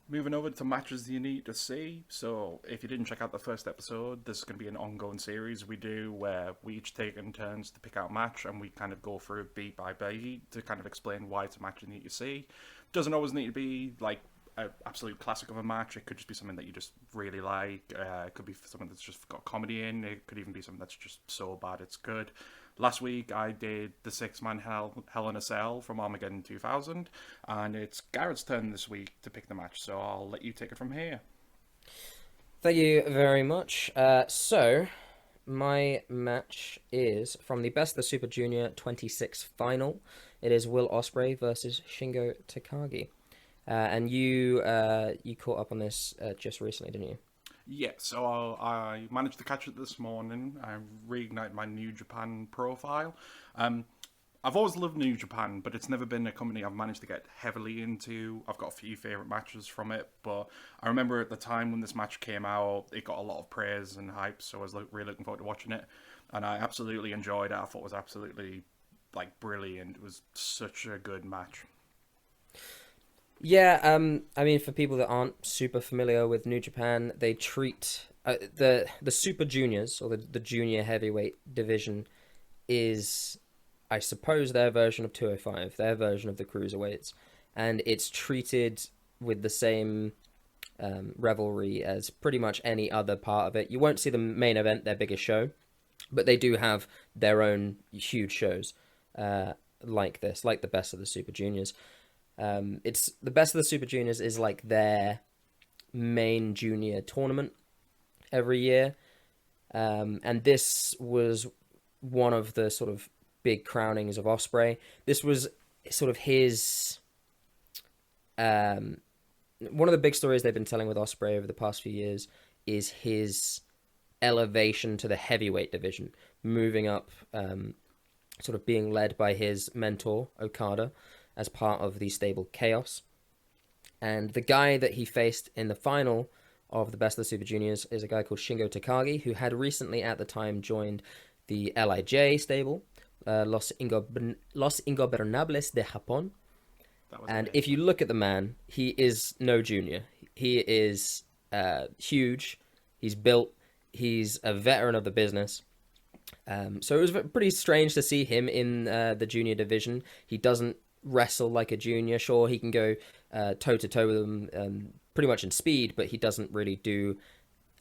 Moving over to matches you need to see. So, if you didn't check out the first episode, this is going to be an ongoing series we do where we each take in turns to pick out a match and we kind of go through beat by beat to kind of explain why it's a match you need to see. Doesn't always need to be like an absolute classic of a match. It could just be something that you just really like. It could be something that's just got comedy in. It could even be something that's just so bad it's good. Last week I did the six-man Hell in a Cell from Armageddon 2000, and it's Garrett's turn this week to pick the match, so I'll let you take it from here. Thank you very much. My match is from the Best of the Super Junior 26 final. It is Will Ospreay versus Shingo Takagi. And you caught up on this just recently, didn't you? Yeah, so I managed to catch it this morning. I reignited my New Japan profile. Um, I've always loved New Japan, but it's never been a company I've managed to get heavily into. I've got a few favourite matches from it, but I remember at the time when this match came out, it got a lot of praise and hype, so I was really looking forward to watching it. And I absolutely enjoyed it. I thought it was absolutely brilliant. It was such a good match. Yeah, I mean, for people that aren't super familiar with New Japan, they treat the Super Juniors or the junior heavyweight division is, I suppose, their version of 205, their version of the cruiserweights, and it's treated with the same revelry as pretty much any other part of it. You won't see the main event, their biggest show, but they do have their own huge shows like this, like the Best of the Super Juniors. It's the Best of the Super Juniors is like their main junior tournament every year, and this was one of the sort of big crownings of Ospreay. This was sort of his one of the big stories they've been telling with Ospreay over the past few years is his elevation to the heavyweight division, moving up, sort of being led by his mentor Okada as part of the stable Chaos. And the guy that he faced in the final of the Best of the Super Juniors is a guy called Shingo Takagi, who had recently at the time joined the LIJ stable, Los Ingobernables de Japón. That was And it. if you look at the man, he is no junior. He is huge. He's built. He's a veteran of the business. So it was pretty strange to see him in the junior division. He doesn't wrestle like a junior. Sure, he can go toe to toe with them pretty much in speed, but he doesn't really do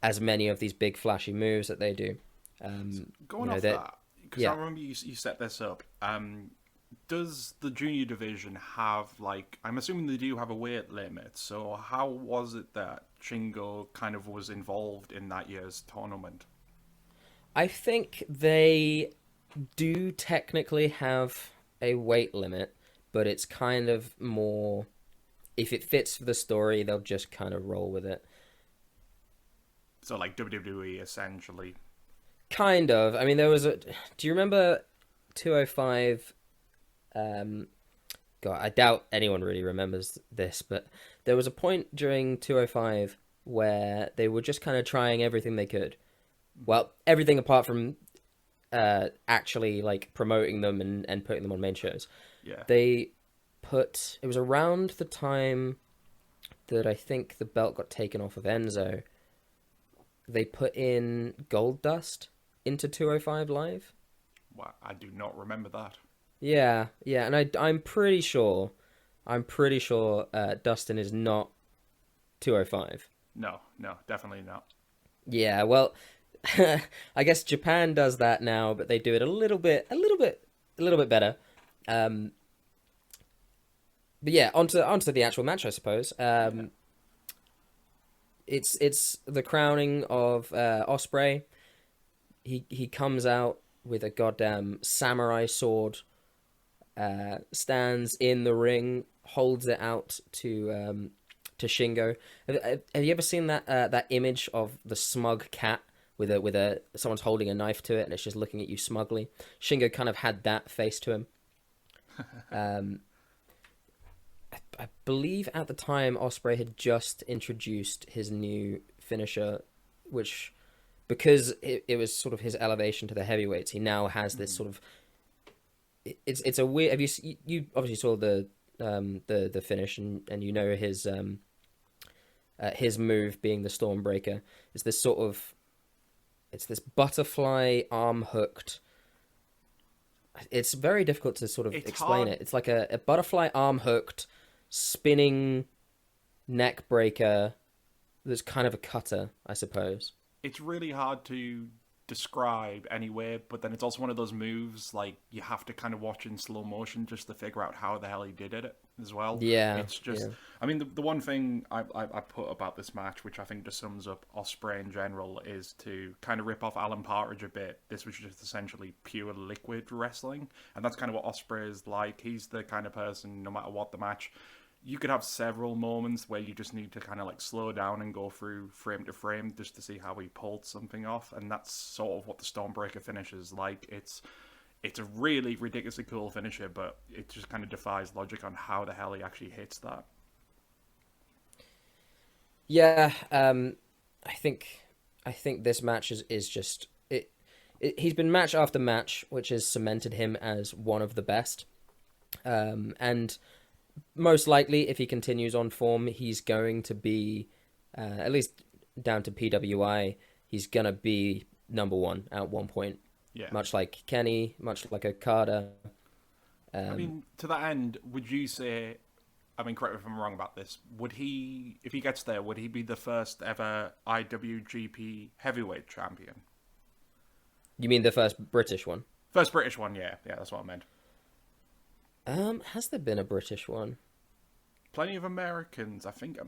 as many of these big flashy moves that they do. Going off That that, because I yeah. remember you set this up. Does the junior division have I'm assuming they do have a weight limit. So how was it that Shingo kind of was involved in that year's tournament? I think they do technically have a weight limit, but it's kind of more if it fits for the story, they'll just kind of roll with it. So like WWE essentially. Kind of. I mean, there was a. Do you remember 205? Um, God, I doubt anyone really remembers this, but there was a point during 205 where they were just kind of trying everything they could. Well, everything apart from actually like promoting them and putting them on main shows. Yeah. They put it was around the time that I think the belt got taken off of Enzo. They put in Gold Dust into 205 Live. Well, I do not remember that. Yeah, yeah, and I'm pretty sure Dustin is not 205. No, no, definitely not. Yeah, well, I guess Japan does that now, but they do it a little bit better. Um, but yeah, onto the actual match, I suppose. Yeah. It's the crowning of Osprey. He comes out with a goddamn samurai sword, stands in the ring, holds it out to Shingo. Have you ever seen that image of the smug cat with a someone's holding a knife to it and it's just looking at you smugly? Shingo kind of had that face to him. Um, I believe at the time Osprey had just introduced his new finisher, which because it was sort of his elevation to the heavyweights, he now has this Mm. sort of it's a weird. Have you obviously saw the finish and you know his move being the Stormbreaker. It's this sort of, it's this butterfly arm hooked. It's very difficult to sort of It's explain hard. it. It's like a butterfly arm hooked, spinning neck breaker that's kind of a cutter, I suppose. It's really hard to describe anyway, but then it's also one of those moves like you have to kind of watch in slow motion just to figure out how the hell he did it as well. Yeah, It's just, yeah. I mean, the one thing I put about this match, which I think just sums up Ospreay in general, is to kind of rip off Alan Partridge a bit. This was just essentially pure liquid wrestling, and that's kind of what Ospreay is like. He's the kind of person, no matter what the match, you could have several moments where you just need to kind of like slow down and go through frame to frame just to see how he pulled something off, and that's sort of what the Stormbreaker finish is like. It's a really ridiculously cool finisher, but it just kind of defies logic on how the hell he actually hits that. Yeah, I think this match is just he's been match after match, which has cemented him as one of the best. And most likely, if he continues on form, he's going to be, at least down to PWI, he's going to be number one at one point. Yeah. Much like Kenny, much like Okada. I mean, to that end, would you say, I mean, correct me if I'm wrong about this, would he, if he gets there, would he be the first ever IWGP heavyweight champion? You mean the first British one? First British one, yeah. Yeah, that's what I meant. Has there been a British one? Plenty of Americans. I think,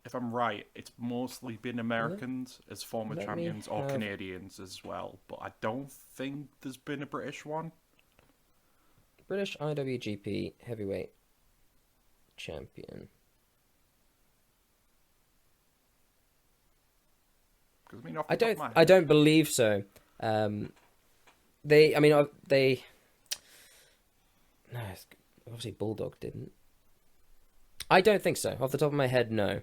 if I'm right, it's mostly been Americans as former Let champions me or have- Canadians as well. But I don't think there's been a British one. British IWGP heavyweight champion. 'Cause, I mean, off I the top don't. of my I head, don't believe so. They. I mean, they. No, obviously Bulldog didn't. I don't think so. Off the top of my head, no.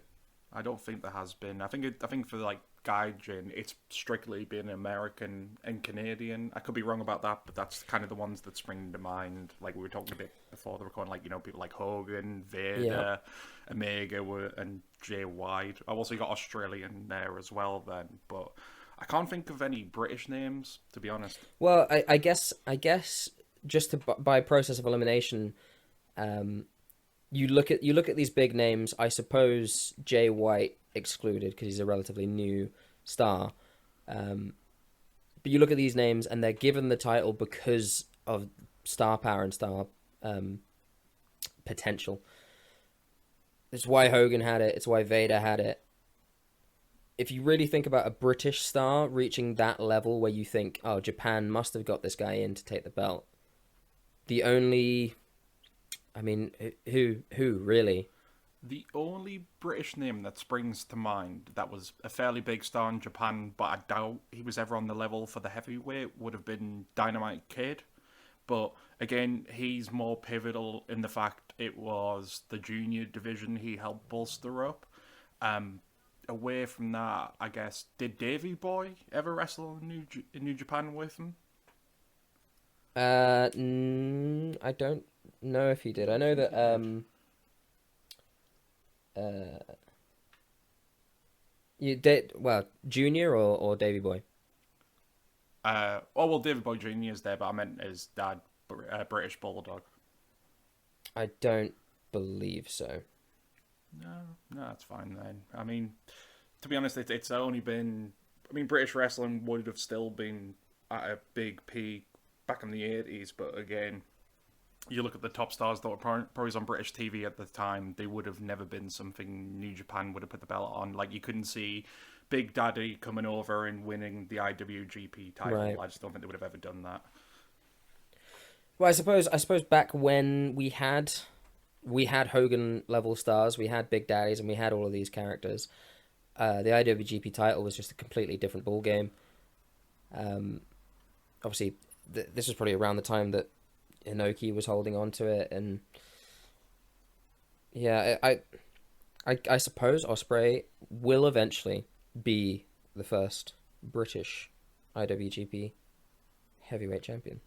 I don't think there has been. I think for like Gaijin, it's strictly been American and Canadian. I could be wrong about that, but that's kind of the ones that spring to mind. Like we were talking a bit before the recording, like people like Hogan, Vader, Omega, and Jay White. I've also got Australian there as well. Then, but I can't think of any British names, to be honest. Well, I guess just by process of elimination, you look at these big names. I suppose Jay White excluded because he's a relatively new star. But you look at these names and they're given the title because of star power and star potential. It's why Hogan had it. It's why Vader had it. If you really think about a British star reaching that level where you think, oh, Japan must have got this guy in to take the belt. The only, I mean, who really? The only British name that springs to mind that was a fairly big star in Japan, but I doubt he was ever on the level for the heavyweight, would have been Dynamite Kid. But again, he's more pivotal in the fact it was the junior division he helped bolster up. Away from that, I guess, did Davey Boy ever wrestle in New Japan with him? I don't know if he did. I know that you did well, Junior or Davy Boy. Well, David Boy Jr. is there, but I meant his dad, British Bulldog. I don't believe so. No, that's fine then. I mean, to be honest, it's only been. I mean, British wrestling would have still been at a big peak back in the 80s, but again, you look at the top stars that were probably on British TV at the time, they would have never been something New Japan would have put the belt on. Like, you couldn't see Big Daddy coming over and winning the IWGP title. Right. I just don't think they would have ever done that. Well, I suppose back when we had Hogan level stars, we had Big Daddies, and we had all of these characters. The IWGP title was just a completely different ball game. Obviously, this was probably around the time that Inoki was holding on to it, and yeah, I suppose Ospreay will eventually be the first British IWGP heavyweight champion.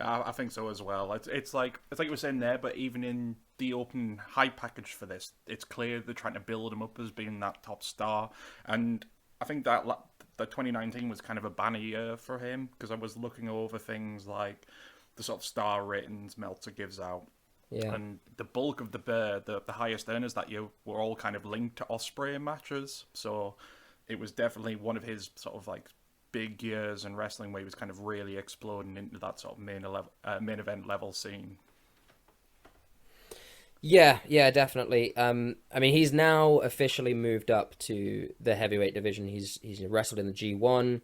I think so as well. It's like you were saying there, but even in the open hype package for this, it's clear they're trying to build him up as being that top star. And I think that 2019 was kind of a banner year for him, because I was looking over things like the sort of star ratings Meltzer gives out, Yeah. and the bulk of the highest earners that year were all kind of linked to Ospreay matches. So it was definitely one of his sort of like big years in wrestling where he was kind of really exploding into that sort of main event level scene. Yeah, yeah, definitely. I mean, he's now officially moved up to the heavyweight division. He's wrestled in the G1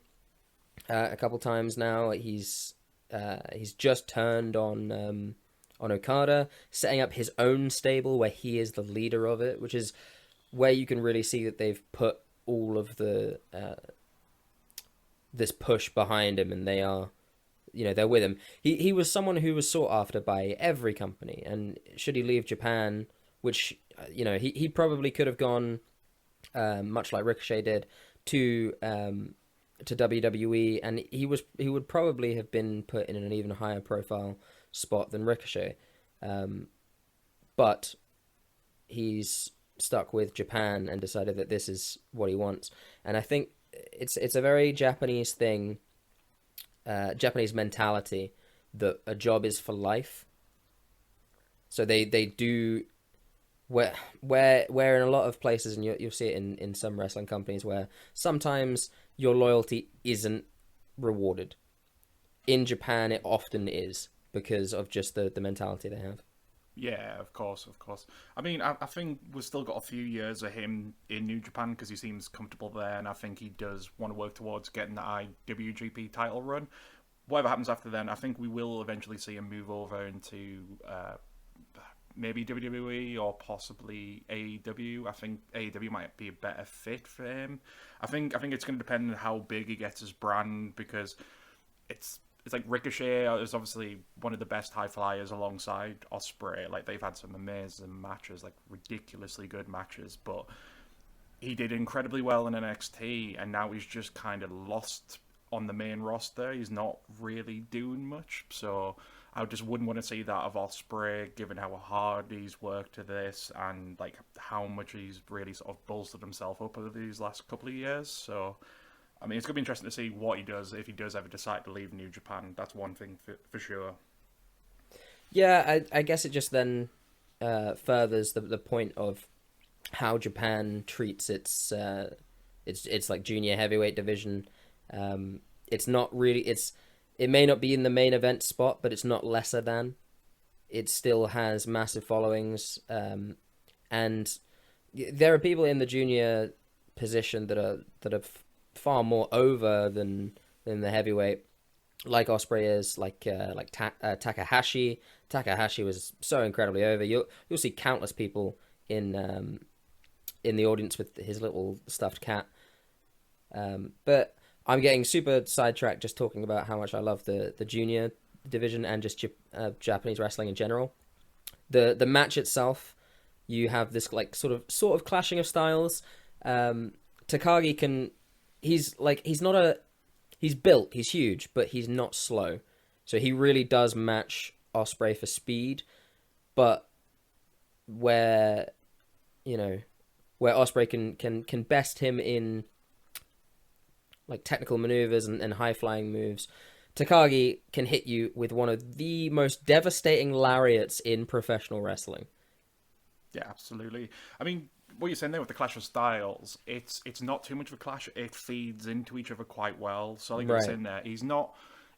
a couple times now. He's just turned on Okada, setting up his own stable where he is the leader of it, which is where you can really see that they've put all of the this push behind him, and they are, they're with him. He was someone who was sought after by every company, and should he leave Japan, which he probably could have gone, much like Ricochet did, to WWE, and he would probably have been put in an even higher profile spot than Ricochet, but he's stuck with Japan and decided that this is what he wants. And I think it's a very Japanese thing, Japanese mentality, that a job is for life. So they do, where in a lot of places, and you'll see it in some wrestling companies, where sometimes your loyalty isn't rewarded. In Japan, it often is, because of just the mentality they have. Yeah, of course, of course. I mean, I think we've still got a few years of him in New Japan because he seems comfortable there, and I think he does want to work towards getting the IWGP title run. Whatever happens after then, I think we will eventually see him move over into maybe WWE or possibly AEW. I think AEW might be a better fit for him. I think it's going to depend on how big he gets his brand, because it's like Ricochet is obviously one of the best high flyers alongside Ospreay. Like, they've had some amazing matches, like ridiculously good matches, but he did incredibly well in NXT, and now he's just kind of lost on the main roster. He's not really doing much, so I just wouldn't want to see that of Ospreay, given how hard he's worked to this and like how much he's really sort of bolstered himself up over these last couple of years. So, I mean, it's going to be interesting to see what he does if he does ever decide to leave New Japan. That's one thing for sure. Yeah, I guess it just then furthers the point of how Japan treats its like junior heavyweight division. It's not really, it may not be in the main event spot, but it's not lesser than. It still has massive followings, and there are people in the junior position that are far more over than the heavyweight, like Ospreay is, like Takahashi. Takahashi was so incredibly over. You'll see countless people in the audience with his little stuffed cat. But I'm getting super sidetracked just talking about how much I love the junior division and just Japanese wrestling in general. The match itself, you have this like sort of clashing of styles. Takagi he's built, he's huge, but he's not slow. So he really does match Ospreay for speed, but where Ospreay can best him in like technical maneuvers and high flying moves, Takagi can hit you with one of the most devastating lariats in professional wrestling. Yeah, absolutely. I mean, what you're saying there with the clash of styles, it's not too much of a clash. It feeds into each other quite well. So like you're Right. saying there, he's not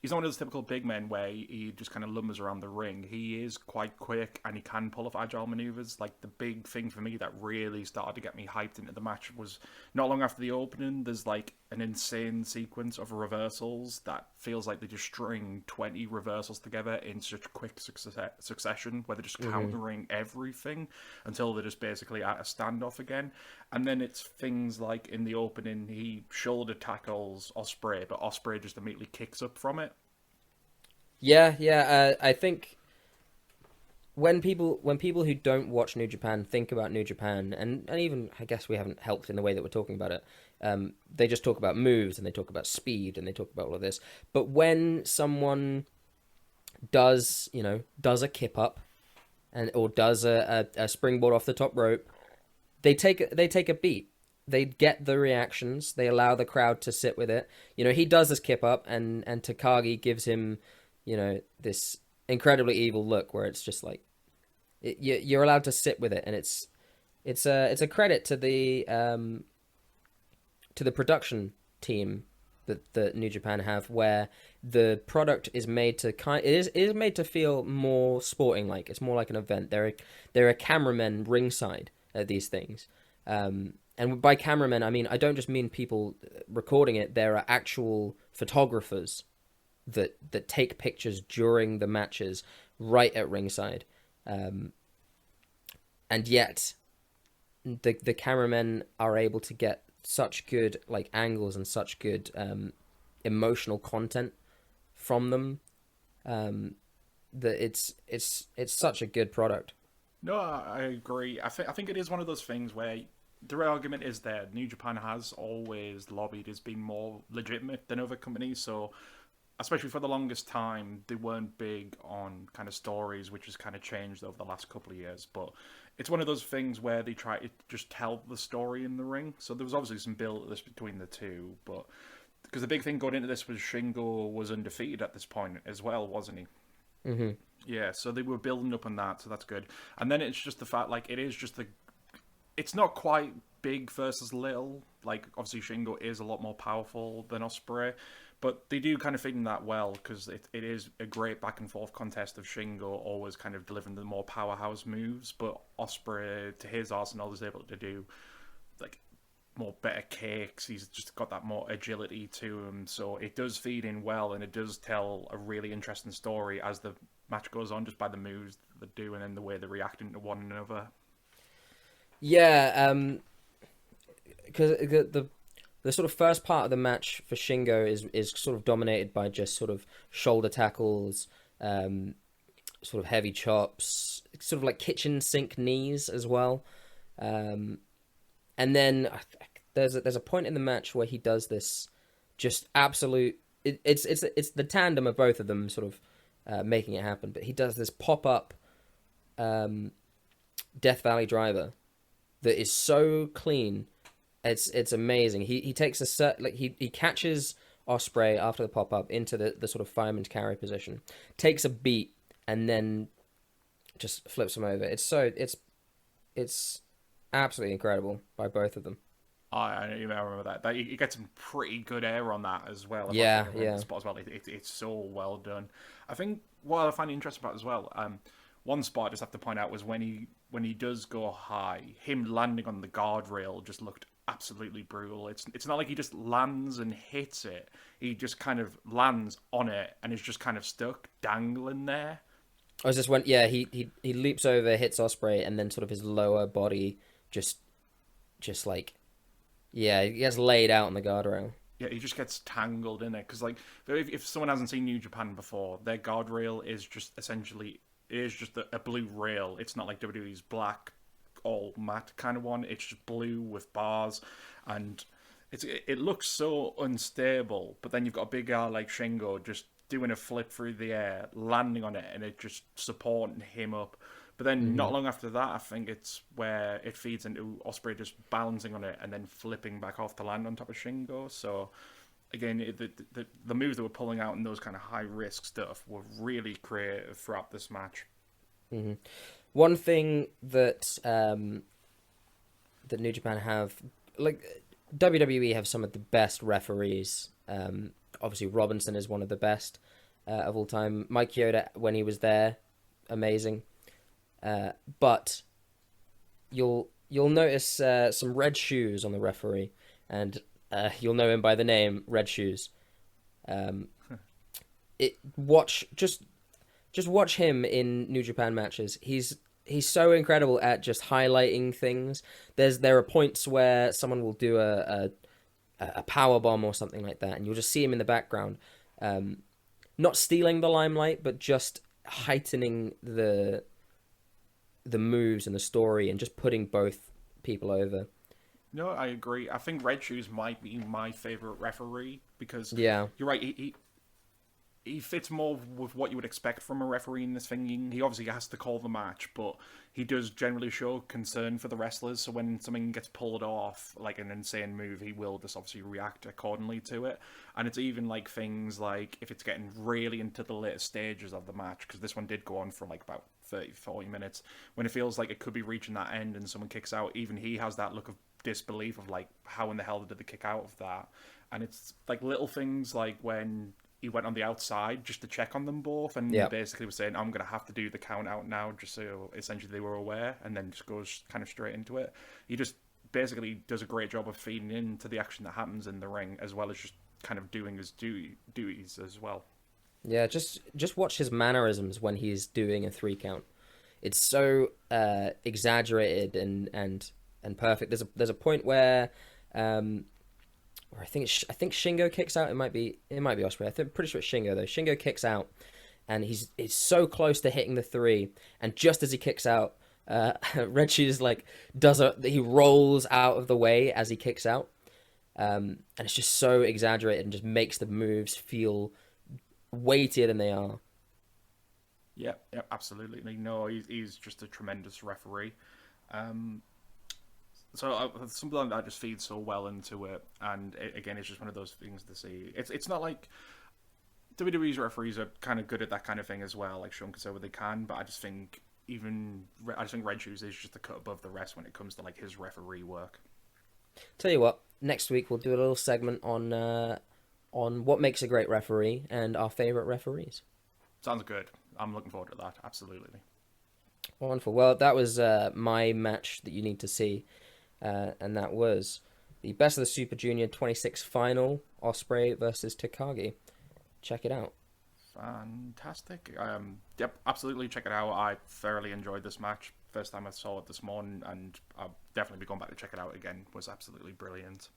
one of those typical big men where he just kind of lumbers around the ring. He is quite quick and he can pull off agile maneuvers. Like, the big thing for me that really started to get me hyped into the match was not long after the opening, there's like an insane sequence of reversals that feels like they just string 20 reversals together in such quick succession, where they're just countering everything until they're just basically at a standoff again. And then it's things like in the opening, he shoulder tackles Ospreay, but Ospreay just immediately kicks up from it. Yeah. I think when people who don't watch New Japan think about New Japan, and even I guess we haven't helped in the way that we're talking about it. They just talk about moves and they talk about speed and they talk about all of this. But when someone does a kip up and or does a springboard off the top rope, they take a beat. They get the reactions. They allow the crowd to sit with it. He does this kip up, and Takagi gives him, this incredibly evil look where it's just like you're allowed to sit with it, and it's a credit to the production team that New Japan have, where the product is made to it is made to feel more sporting like. It's more like an event. There are cameramen ringside at these things. And by cameramen, I mean, I don't just mean people recording it. There are actual photographers that take pictures during the matches right at ringside. And yet the cameramen are able to get such good like angles and such good emotional content from them, that it's such a good product. No, I agree. I think it is one of those things where the argument is there. New Japan has always lobbied as being more legitimate than other companies, so especially for the longest time, they weren't big on kind of stories, which has kind of changed over the last couple of years. But it's one of those things where they try to just tell the story in the ring. So there was obviously some build at this between the two, but because the big thing going into this was Shingo was undefeated at this point as well, wasn't he? Mm-hmm. Yeah, so they were building up on that, so that's good. And then it's just the fact, like, it's not quite big versus little. Like, obviously Shingo is a lot more powerful than Ospreay, but they do kind of fit in that well, because it is a great back and forth contest of Shingo always kind of delivering the more powerhouse moves, but Ospreay, to his arsenal, is able to do, like, more better kicks. He's just got that more agility to him, so it does feed in well, and it does tell a really interesting story as the match goes on, just by the moves they do and then the way they're reacting to one another. Yeah, because the sort of first part of the match for Shingo is sort of dominated by just sort of shoulder tackles, sort of heavy chops, sort of like kitchen sink knees as well. And then there's a point in the match where he does this just absolute. It's the tandem of both of them sort of making it happen. But he does this pop up Death Valley driver that is so clean. It's amazing. He takes a set like he catches Ospreay after the pop up into the sort of fireman's carry position, takes a beat, and then just flips him over. It's absolutely incredible by both of them. I remember that. You get some pretty good air on that as well. Yeah, In yeah. the spot as well. It's so well done. I think what I find interesting about it as well. One spot I just have to point out was when he does go high, him landing on the guardrail just looked absolutely brutal. It's not like he just lands and hits it. He just kind of lands on it and is just kind of stuck, dangling there. I was just when yeah he leaps over, hits Ospreay, and then sort of his lower body just like yeah he gets laid out on the guardrail. Yeah, he just gets tangled in it because, like, if someone hasn't seen New Japan before, their guardrail is just essentially a blue rail. It's not like WWE's black all matte kind of one. It's just blue with bars, and it looks so unstable. But then you've got a big guy like Shingo just doing a flip through the air, landing on it, and it just supporting him up. But then not long after that, I think it's where it feeds into Ospreay just balancing on it and then flipping back off to land on top of Shingo. So again, the moves that were pulling out in those kind of high risk stuff were really creative throughout this match. Mm-hmm. One thing that that New Japan have, like WWE have some of the best referees. Obviously, Robinson is one of the best of all time. Mike Yoda, when he was there, amazing. But you'll notice some red shoes on the referee, and you'll know him by the name Red Shoes. Just watch him in New Japan matches. He's so incredible at just highlighting things. There are points where someone will do a power bomb or something like that, and you'll just see him in the background, not stealing the limelight, but just heightening the moves and the story, and just putting both people over. No, I agree. I think Red Shoes might be my favorite referee because Yeah, you're right. he fits more with what you would expect from a referee in this thing. He obviously has to call the match, but he does generally show concern for the wrestlers. So when something gets pulled off, like an insane move, he will just obviously react accordingly to it. And it's even like things like if it's getting really into the later stages of the match, because this one did go on for like about 30, 40 minutes, when it feels like it could be reaching that end and someone kicks out, even he has that look of disbelief of like, how in the hell did they kick out of that? And it's like little things like when he went on the outside just to check on them both and Yeah. basically was saying, I'm going to have to do the count out now, just so essentially they were aware, and then just goes kind of straight into it. He just basically does a great job of feeding into the action that happens in the ring, as well as just kind of doing his duties as well. Yeah, just watch his mannerisms when he's doing a 3 count. It's so exaggerated and perfect. There's a point where or I think Shingo kicks out. It might be Ospreay. Pretty sure it's Shingo though. Shingo kicks out, and he's so close to hitting the 3, and just as he kicks out, Red Shoes like he rolls out of the way as he kicks out, and it's just so exaggerated and just makes the moves feel weightier than they are. Yeah, yeah, absolutely. No, he's just a tremendous referee. Um, so something that just feeds so well into it, and again, it's just one of those things to see. It's not like WWE's referees are kind of good at that kind of thing as well. Like Sean can say what they can, but I just think Red Shoes is just a cut above the rest when it comes to like his referee work. Tell you what, next week we'll do a little segment on what makes a great referee and our favorite referees. Sounds good. I'm looking forward to that. Absolutely. Wonderful. Well, that was my match that you need to see, and that was the Best of the Super Junior 26 final, Ospreay versus Takagi. Check it out. Fantastic. Yep, absolutely. Check it out. I thoroughly enjoyed this match. First time I saw it this morning, and I'll definitely be going back to check it out again. It was absolutely brilliant.